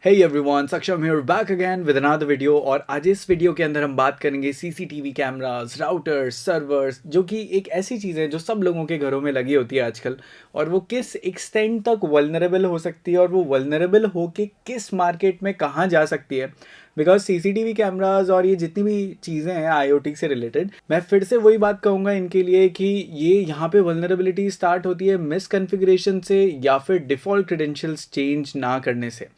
Hey everyone, Saksham here back again with another video। और आज इस वीडियो के अंदर हम बात करेंगे सीसीटीवी कैमरास, राउटर्स, सर्वर्स, जो कि एक ऐसी चीज़ है जो सब लोगों के घरों में लगी होती है आजकल। और वो किस एक्सटेंट तक वल्नरेबल हो सकती है और वो वल्नरेबल हो के किस मार्केट में कहाँ जा सकती है। बिकॉज सीसीटीवी कैमराज और ये जितनी भी चीज़ें हैं आईओटी से रिलेटेड, मैं फिर से वही बात कहूँगा इनके लिए कि ये यहाँ पे वल्नरेबिलिटी स्टार्ट होती है मिसकन्फिग्रेशन से या फिर डिफ़ॉल्ट क्रेडेंशियल्स चेंज ना करने से।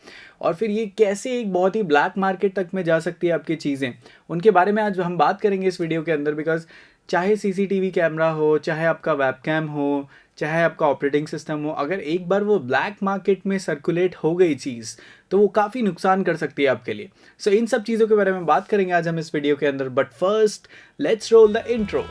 और फिर ये कैसे एक बहुत ही ब्लैक मार्केट तक में जा सकती है आपकी चीज़ें, उनके बारे में आज हम बात करेंगे इस वीडियो के अंदर। बिकॉज चाहे सीसीटीवी कैमरा हो, चाहे आपका वेबकैम हो, चाहे आपका ऑपरेटिंग सिस्टम हो, अगर एक बार वो ब्लैक मार्केट में सर्कुलेट हो गई चीज़ तो वो काफ़ी नुकसान कर सकती है आपके लिए। सो इन सब चीज़ों के बारे में बात करेंगे आज हम इस वीडियो के अंदर। But first let's roll the intro.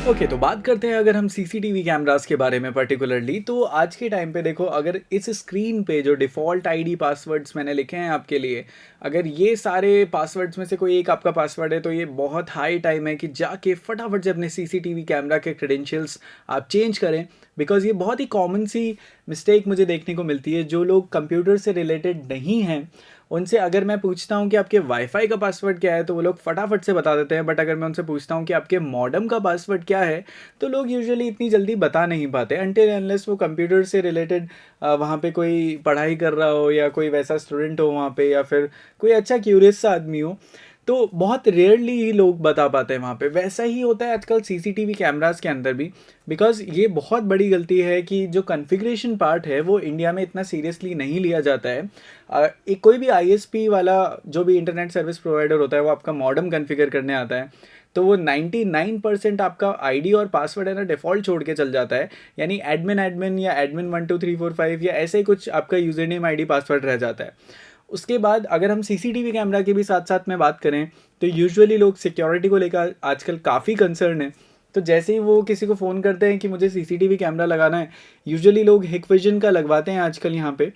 Okay, तो बात करते हैं अगर हम सीसीटीवी कैमरास के बारे में पर्टिकुलरली, तो आज के टाइम पे देखो, अगर इस स्क्रीन पे जो डिफ़ॉल्ट आईडी पासवर्ड्स मैंने लिखे हैं आपके लिए, अगर ये सारे पासवर्ड्स में से कोई एक आपका पासवर्ड है तो ये बहुत हाई टाइम है कि जाके फटाफट से अपने सीसीटीवी कैमरा के क्रेडेंशियल्स आप चेंज करें। बिकॉज़ ये बहुत ही कॉमन सी मिस्टेक मुझे देखने को मिलती है। जो लोग कंप्यूटर से रिलेटेड नहीं हैं उनसे अगर मैं पूछता हूँ कि आपके वाईफाई का पासवर्ड क्या है तो वो लोग फटाफट से बता देते हैं। बट अगर मैं उनसे पूछता हूँ कि आपके मॉडेम का पासवर्ड क्या है तो लोग यूजुअली इतनी जल्दी बता नहीं पाते अनटिल अनलेस वो कंप्यूटर से रिलेटेड वहाँ पे कोई पढ़ाई कर रहा हो या कोई वैसा स्टूडेंट हो वहाँ पे, या फिर कोई अच्छा क्यूरियस सा आदमी हो, तो बहुत रेयरली ही लोग बता पाते हैं वहाँ पे। वैसा ही होता है आजकल सीसीटीवी कैमरास के अंदर भी। बिकॉज ये बहुत बड़ी गलती है कि जो कॉन्फ़िगरेशन पार्ट है वो इंडिया में इतना सीरियसली नहीं लिया जाता है। एक कोई भी आईएसपी वाला जो भी इंटरनेट सर्विस प्रोवाइडर होता है वो आपका मॉडेम कॉन्फ़िगर करने आता है तो वो 99% आपका आईडी और पासवर्ड है ना डिफ़ॉल्ट छोड़ के चल जाता है। यानी एडमिन एडमिन या एडमिन 1 2 3 4 5 या ऐसे ही कुछ आपका यूज़र नेम आईडी पासवर्ड रह जाता है। उसके बाद अगर हम सीसीटीवी कैमरा की भी साथ साथ में बात करें तो यूजुअली लोग सिक्योरिटी को लेकर आजकल काफ़ी कंसर्न है। तो जैसे ही वो किसी को फ़ोन करते हैं कि मुझे सीसीटीवी कैमरा लगाना है, यूजुअली लोग हिकविजन का लगवाते हैं आजकल यहाँ पे।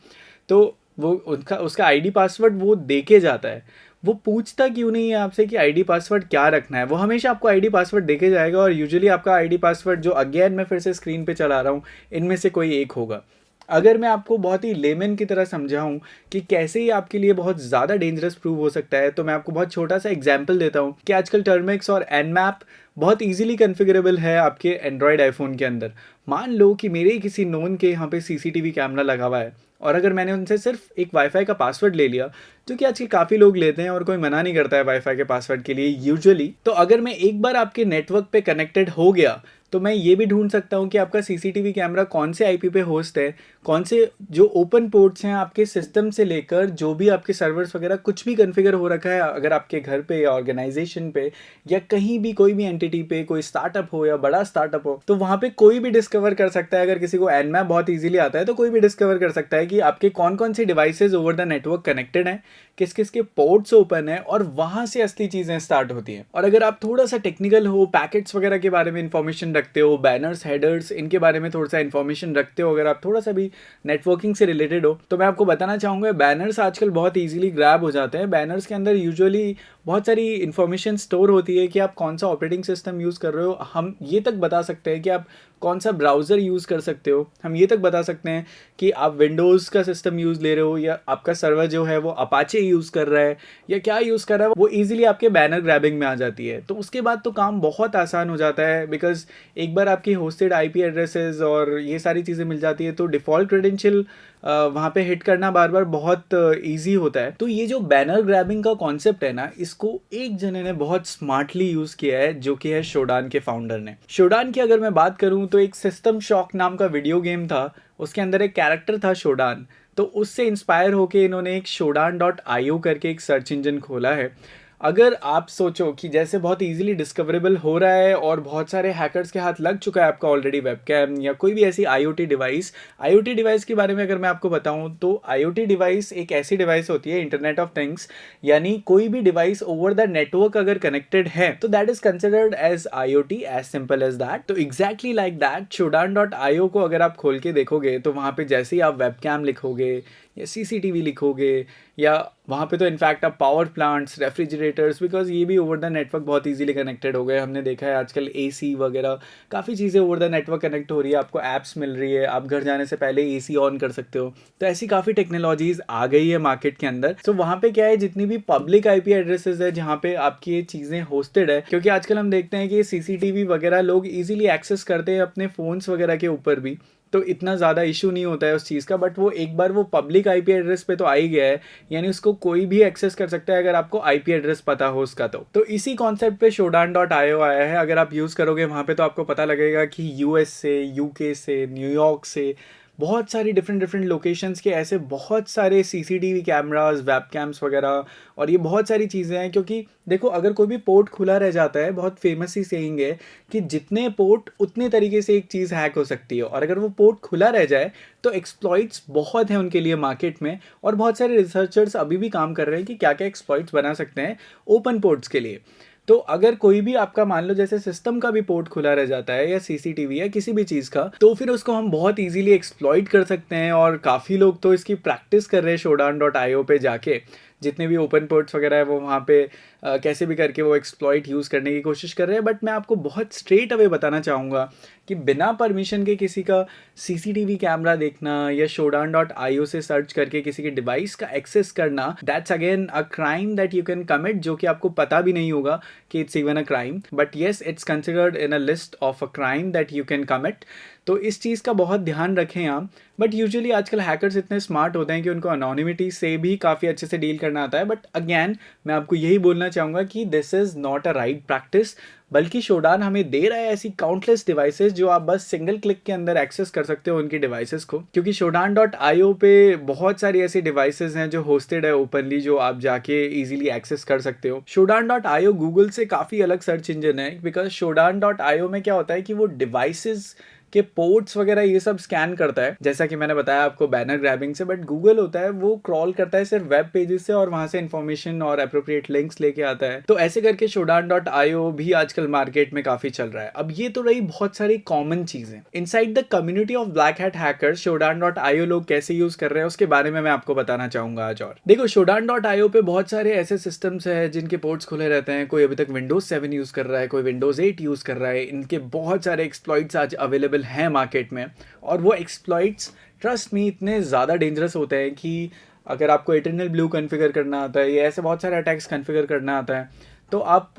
तो वो उनका उसका आईडी पासवर्ड वो दे के जाता है। वो पूछता क्यों नहीं है आपसे कि आईडी पासवर्ड क्या रखना है, वो हमेशा आपको आईडी पासवर्ड दे के जाएगा। और यूजुअली आपका आईडी पासवर्ड जो अगेन मैं फिर से स्क्रीन पे चला रहा हूँ इनमें से कोई एक होगा। अगर मैं आपको बहुत ही लेमन की तरह समझाऊं कि कैसे ये आपके लिए बहुत ज़्यादा डेंजरस प्रूव हो सकता है, तो मैं आपको बहुत छोटा सा एग्जांपल देता हूं कि आजकल टर्मिक्स और एनमैप बहुत इजीली कॉन्फ़िगरेबल है आपके एंड्रॉयड आईफोन के अंदर। मान लो कि मेरे ही किसी नोन के यहाँ पे सीसीटीवी कैमरा लगा हुआ है और अगर मैंने उनसे सिर्फ एक वाईफाई का पासवर्ड ले लिया, जो कि आजकल काफ़ी लोग लेते हैं और कोई मना नहीं करता है वाईफाई के पासवर्ड के लिए यूजुअली, तो अगर मैं एक बार आपके नेटवर्क पे कनेक्टेड हो गया तो मैं ये भी ढूंढ सकता हूँ कि आपका सीसीटीवी कैमरा कौन से आईपी पे होस्ट है, कौन से जो ओपन पोर्ट्स हैं आपके सिस्टम से लेकर जो भी आपके सर्वर्स वगैरह कुछ भी कॉन्फ़िगर हो रखा है अगर आपके घर पे या ऑर्गेनाइजेशन पे या कहीं भी कोई भी एंटिटी पे, कोई स्टार्टअप हो या बड़ा स्टार्टअप हो, तो वहाँ पे कोई भी डिस्कवर कर सकता है। अगर किसी को एनमैप बहुत ईजिली आता है तो कोई भी डिस्कवर कर सकता है कि आपके कौन कौन से devices over the network connected हैं, किस किस के पोर्ट्स ओपन है, और वहाँ से असली चीज़ें स्टार्ट होती हैं। और अगर आप थोड़ा सा टेक्निकल हो, पैकेट्स वगैरह के बारे में इंफॉर्मेशन रखते हो, बैनर्स, हेडर्स, इनके बारे में थोड़ा सा इंफॉर्मेशन रखते हो, अगर आप थोड़ा सा भी नेटवर्किंग से रिलेटेड हो, तो मैं आपको बताना चाहूँगा बैनर्स आजकल बहुत ईजिली ग्रैब हो जाते हैं। बैनर्स के अंदर यूजुअली बहुत सारी इन्फॉर्मेशन स्टोर होती है कि आप कौन सा ऑपरेटिंग सिस्टम यूज़ कर रहे हो। हम ये तक बता सकते हैं कि आप कौन सा ब्राउज़र यूज़ कर सकते हो। हम ये तक बता सकते हैं कि आप विंडोज़ का सिस्टम यूज़ ले रहे हो या आपका सर्वर जो है वो अपाचे यूज़ कर रहा है या क्या यूज़ कर रहा है, वो ईजिली आपके बैनर ग्रैबिंग में आ जाती है। तो उसके बाद तो काम बहुत आसान हो जाता है बिकॉज एक बार आपकी होस्टेड आईपी एड्रेसेस और ये सारी चीज़ें मिल जाती है तो डिफ़ॉल्ट क्रेडेंशियल वहाँ पे हिट करना बार बार बहुत ईजी होता है। तो ये जो बैनर ग्रैबिंग का कॉन्सेप्ट है ना, इसको एक जने ने बहुत स्मार्टली यूज़ किया है जो कि है शोडान के फाउंडर ने। शोडान की अगर मैं बात करूँ तो एक सिस्टम शॉक नाम का वीडियो गेम था, उसके अंदर एक कैरेक्टर था शोडान। तो उससे इंस्पायर होके इन्होंने एक shodan.io करके एक सर्च इंजन खोला है। अगर आप सोचो कि जैसे बहुत इजीली डिस्कवरेबल हो रहा है और बहुत सारे हैकर्स के हाथ लग चुका है आपका ऑलरेडी वेबकैम या कोई भी ऐसी आईओटी डिवाइस के बारे में अगर मैं आपको बताऊं तो आईओटी डिवाइस एक ऐसी डिवाइस होती है, इंटरनेट ऑफ थिंग्स, यानी कोई भी डिवाइस ओवर द नेटवर्क अगर कनेक्टेड है तो that is considered as IoT, as simple as that. तो एग्जैक्टली लाइक दैट shodan.io को अगर आप खोल के देखोगे तो वहाँ पे जैसे ही आप वेबकैम लिखोगे या सीसीटीवी लिखोगे, या वहाँ पे तो इनफैक्ट आप पावर प्लांट्स, रेफ्रिजरेटर्स, बिकॉज ये भी ओवर द नेटवर्क बहुत इजीली कनेक्टेड हो गए। हमने देखा है आजकल एसी वगैरह काफ़ी चीज़ें ओवर द नेटवर्क कनेक्ट हो रही है, आपको ऐप्स मिल रही है, आप घर जाने से पहले एसी ऑन कर सकते हो। तो ऐसी काफ़ी टेक्नोलॉजीज आ गई है मार्केट के अंदर। तो वहाँ पे क्या है, जितनी भी पब्लिक आईपी एड्रेसेस है जहाँ पे आपकी ये चीज़ें होस्टेड है, क्योंकि आजकल हम देखते हैं कि सीसीटीवी वगैरह लोग इजीली एक्सेस करते हैं अपने फ़ोन्स वगैरह के ऊपर भी, तो इतना ज़्यादा इशू नहीं होता है उस चीज़ का। बट वो एक बार वो पब्लिक आईपी एड्रेस पे तो आ ही गया है, यानी उसको कोई भी एक्सेस कर सकता है अगर आपको आईपी एड्रेस पता हो उसका। तो इसी कॉन्सेप्ट पे shodan.io आया है। अगर आप यूज़ करोगे वहाँ पे तो आपको पता लगेगा कि यूएस से, यूके से, न्यूयॉर्क से, बहुत सारी डिफरेंट डिफरेंट लोकेशंस के ऐसे बहुत सारे सीसीटीवी कैमरास, वेब कैम्स वगैरह, और ये बहुत सारी चीज़ें हैं। क्योंकि देखो, अगर कोई भी पोर्ट खुला रह जाता है, बहुत फेमस ही सेइंग है कि जितने पोर्ट उतने तरीके से एक चीज़ हैक हो सकती है, और अगर वो पोर्ट खुला रह जाए तो एक्सप्लॉइट्स बहुत हैं उनके लिए मार्केट में। और बहुत सारे रिसर्चर्स अभी भी काम कर रहे हैं कि क्या क्या एक्सप्लॉइट्स बना सकते हैं ओपन पोर्ट्स के लिए। तो अगर कोई भी आपका मान लो जैसे सिस्टम का भी पोर्ट खुला रह जाता है, या सीसीटीवी या किसी भी चीज़ का, तो फिर उसको हम बहुत इजीली एक्सप्लॉइट कर सकते हैं। और काफ़ी लोग तो इसकी प्रैक्टिस कर रहे हैं shodan.io पे जाके। जितने भी ओपन पोर्ट्स वगैरह है वो वहाँ पे कैसे भी करके वो एक्सप्लॉइट यूज़ करने की कोशिश कर रहे हैं। बट मैं आपको बहुत स्ट्रेट अवे बताना चाहूँगा कि बिना परमिशन के किसी का सीसीटीवी कैमरा देखना, या shodan.io से सर्च करके किसी के डिवाइस का एक्सेस करना, that's again a crime that you can commit, जो कि आपको पता भी नहीं होगा कि it's even a crime, but yes, it's considered in a list of a crime that you can commit. तो इस चीज़ का बहुत ध्यान रखें आप। बट यूजुअली आजकल हैकर्स इतने स्मार्ट होते हैं कि उनको अनोनिमिटी से भी काफ़ी अच्छे से डील करना आता है। बट अगेन, मैं आपको यही बोलना चाहूँगा कि this is not a right practice, बल्कि शोडान हमें दे रहा है ऐसी काउंटलेस डिवाइसेस जो आप बस सिंगल क्लिक के अंदर एक्सेस कर सकते हो उनकी डिवाइसेस को। क्योंकि shodan.io पे बहुत सारी ऐसी डिवाइसेस हैं जो होस्टेड है ओपनली, जो आप जाके इजीली एक्सेस कर सकते हो। shodan.io गूगल से काफ़ी अलग सर्च इंजन है, बिकॉज shodan.io में क्या होता है कि वो डिवाइसेस के पोर्ट्स वगैरह ये सब स्कैन करता है, जैसा कि मैंने बताया आपको बैनर ग्रैबिंग से। बट गूगल होता है वो क्रॉल करता है सिर्फ वेब पेजेस से, और वहां से इन्फॉर्मेशन और अप्रोप्रिएट लिंक्स लेके आता है। तो ऐसे करके shodan.io भी आजकल मार्केट में काफी चल रहा है। अब ये तो रही बहुत सारी कॉमन चीजें। Inside the community of black hat hackers shodan.io लोग कैसे यूज कर रहे हैं उसके बारे में मैं आपको बताना चाहूंगा आज। और देखो, shodan.io पे बहुत सारे ऐसे सिस्टम्स हैं जिनके पोर्ट्स खुले रहते हैं। कोई अभी तक विंडोज 7 यूज कर रहा है, कोई विंडोज 8 यूज कर रहा है। इनके बहुत सारे एक्सप्लॉइट्स आज अवेलेबल हैं मार्केट में, और वो एक्सप्लॉइट्स ट्रस्ट मी इतने ज़्यादा डेंजरस होते हैं कि अगर आपको इटरनल ब्लू कॉन्फ़िगर करना आता है, या ऐसे बहुत सारे अटैक्स कॉन्फ़िगर करना आता है, तो आप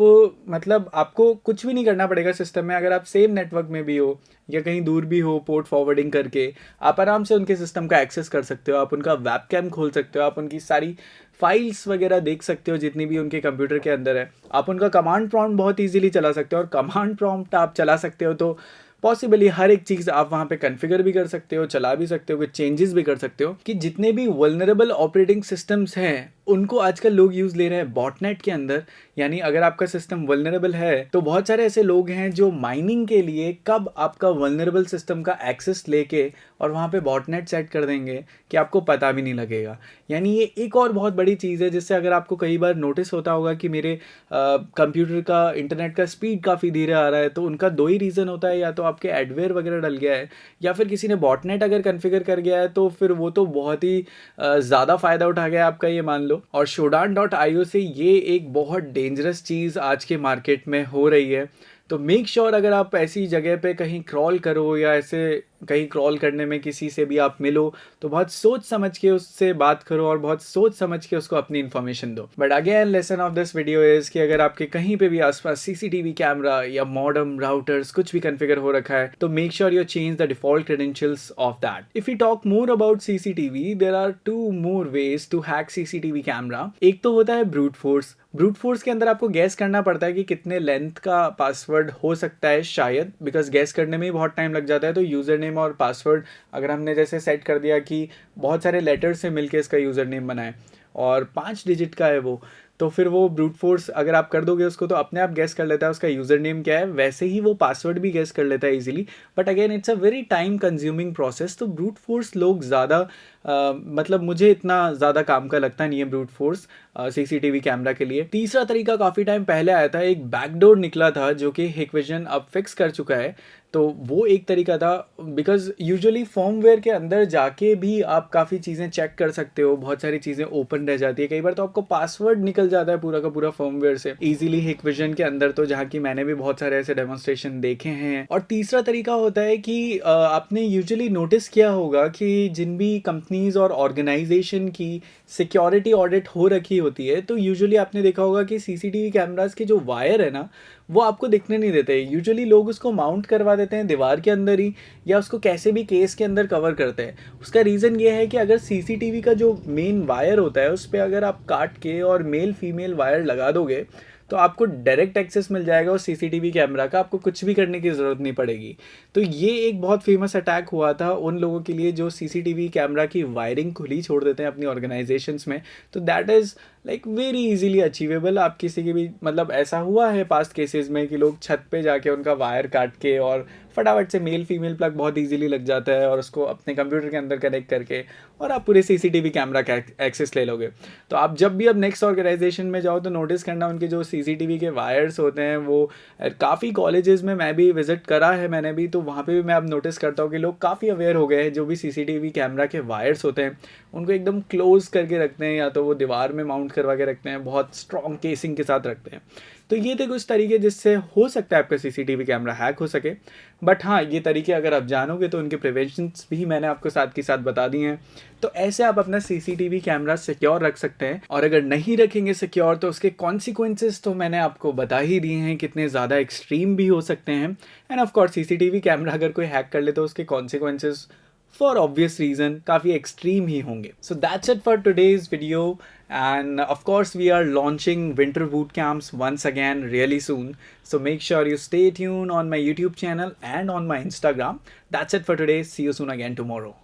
मतलब आपको कुछ भी नहीं करना पड़ेगा सिस्टम में। अगर आप सेम नेटवर्क में भी हो या कहीं दूर भी हो, पोर्ट फॉरवर्डिंग करके आप आराम से उनके सिस्टम का एक्सेस कर सकते हो। आप उनका वेब कैम खोल सकते हो, आप उनकी सारी फाइल्स वगैरह देख सकते हो जितनी भी उनके कंप्यूटर के अंदर है। आप उनका कमांड प्रॉम्प्ट बहुत इजीली चला सकते हो, और कमांड प्रॉम्प्ट आप चला सकते हो तो पॉसिबली हर एक चीज़ आप वहाँ पे कॉन्फ़िगर भी कर सकते हो, चला भी सकते हो, कुछ चेंजेस भी कर सकते हो। कि जितने भी वल्नरेबल ऑपरेटिंग सिस्टम्स हैं उनको आजकल लोग यूज़ ले रहे हैं बॉटनेट के अंदर। यानी अगर आपका सिस्टम वल्नरेबल है तो बहुत सारे ऐसे लोग हैं जो माइनिंग के लिए कब आपका वल्नरेबल सिस्टम का एक्सेस लेके और वहाँ पे बॉटनेट सेट कर देंगे कि आपको पता भी नहीं लगेगा। यानी ये एक और बहुत बड़ी चीज़ है जिससे अगर आपको कई बार नोटिस होता होगा कि मेरे कंप्यूटर का इंटरनेट का स्पीड काफ़ी धीरे आ रहा है, तो उनका दो ही रीज़न होता है, या तो आपके एडवेयर वगैरह डल गया है, या फिर किसी ने बॉटनेट अगर कॉन्फ़िगर कर गया है, तो फिर वो तो बहुत ही ज़्यादा फ़ायदा उठा गया आपका, ये मान लो। और shodan.io से ये एक बहुत डेंजरस चीज़ आज के मार्केट में हो रही है। तो मेक श्योर अगर आप ऐसी जगह पे कहीं क्रॉल करो, या ऐसे कहीं क्रॉल करने में किसी से भी आप मिलो, तो बहुत सोच समझ के उससे बात करो और बहुत सोच समझ के उसको अपनी इन्फॉर्मेशन दो। But again, lesson of this video is कि अगर आपके कहीं पे भी आसपास सीसीटीवी कैमरा या मॉडेम, राउटर्स कुछ भी कॉन्फ़िगर हो रखा है, तो make sure you change the default credentials of that. If you talk more about CCTV, there are 2 more ways to hack CCTV camera. एक तो होता है ब्रूट फोर्स। ब्रूट फोर्स के अंदर आपको गैस करना पड़ता है कि कितने लेंथ का पासवर्ड हो सकता है, शायद, बिकॉज गैस करने में ही बहुत टाइम लग जाता है। तो यूज़र नेम और पासवर्ड अगर हमने जैसे सेट कर दिया कि बहुत सारे लेटर से मिलके इसका यूज़र नेम बनाए और 5 डिजिट का है वो, तो फिर वो ब्रूट फोर्स अगर आप कर दोगे उसको तो अपने आप गैस कर लेता है उसका यूज़र नेम क्या है। वैसे ही वो पासवर्ड भी गैस कर लेता है easily, but again it's a very time consuming process. तो ब्रूट फोर्स लोग ज़्यादा मतलब मुझे इतना ज़्यादा काम का लगता नहीं है ब्रूट फोर्स सीसीटीवी कैमरा के लिए। तीसरा तरीका काफ़ी टाइम पहले आया था, एक बैकडोर निकला था जो कि हिकविजन अब फिक्स कर चुका है। तो वो एक तरीका था, बिकॉज यूजुअली फर्मवेयर के अंदर जाके भी आप काफ़ी चीज़ें चेक कर सकते हो, बहुत सारी चीज़ें ओपन रह जाती है, कई बार तो आपको पासवर्ड निकल जाता है पूरा का पूरा फर्मवेयर से इजीली हिकविजन के अंदर, तो जहाँ की मैंने भी बहुत सारे ऐसे डेमोन्स्ट्रेशन देखे हैं। और तीसरा तरीका होता है कि आपने यूजुअली नोटिस किया होगा कि जिन भी कंपनीज और ऑर्गेनाइजेशन की सिक्योरिटी ऑडिट हो रखी होती है, तो यूजुअली आपने देखा होगा कि सीसीटीवी कैमरास के जो वायर है ना, वो आपको दिखने नहीं देते। यूजुअली लोग उसको माउंट करवा देते हैं दीवार के अंदर ही, या उसको कैसे भी केस के अंदर कवर करते हैं। उसका रीज़न ये है कि अगर सीसीटीवी का जो मेन वायर होता है उस पर अगर आप काट के और मेल फीमेल वायर लगा दोगे तो आपको डायरेक्ट एक्सेस मिल जाएगा उस सीसीटीवी कैमरा का, आपको कुछ भी करने की ज़रूरत नहीं पड़ेगी। तो ये एक बहुत फेमस अटैक हुआ था उन लोगों के लिए जो सीसीटीवी कैमरा की वायरिंग खुली छोड़ देते हैं अपनी ऑर्गेनाइजेशंस में। तो that is like very easily achievable. आप किसी की भी, मतलब ऐसा हुआ है पास्ट केसेस में कि लोग छत पे जाके उनका वायर काट के और फटाफट से मेल फीमेल प्लग बहुत इजीली लग जाता है और उसको अपने कंप्यूटर के अंदर कनेक्ट करके और आप पूरे सीसीटीवी कैमरा का एक्सेस ले लोगे। तो आप जब भी अब नेक्स्ट ऑर्गेनाइजेशन में जाओ तो नोटिस करना उनके जो सीसीटीवी के वायर्स होते हैं वो काफ़ी कॉलेजेस में मैं भी विजिट करा है मैंने भी, तो वहाँ पे भी मैं अब नोटिस करता हूँ कि लोग काफ़ी अवेयर हो गए हैं। जो भी सीसीटीवी कैमरा के वायर्स होते हैं उनको एकदम क्लोज करके रखते हैं, या तो वो दीवार में माउंट करवा के रखते हैं, बहुत स्ट्रॉन्ग केसिंग के साथ रखते हैं। तो ये थे कुछ तरीके जिससे हो सकता है आपका सीसीटीवी कैमरा हैक हो सके। बट हाँ, ये तरीके अगर आप जानोगे तो उनके प्रिवेंशंस भी मैंने आपको साथ के साथ बता दिए हैं। तो ऐसे आप अपना सीसीटीवी कैमरा सिक्योर रख सकते हैं, और अगर नहीं रखेंगे सिक्योर तो उसके कॉन्सिक्वेंसेस तो मैंने आपको बता ही दिए हैं, कितने ज़्यादा एक्सट्रीम भी हो सकते हैं। End of course CCTV camera अगर कोई हैक कर ले तो उसके कॉन्सिक्वेंसेस फॉर ऑब्वियस रीजन काफ़ी एक्सट्रीम ही होंगे। So that's it for today's video, and of course we are launching winter boot camps once again really soon, so make sure you stay tuned on my YouTube channel and on my Instagram. That's it for today. See you soon again tomorrow.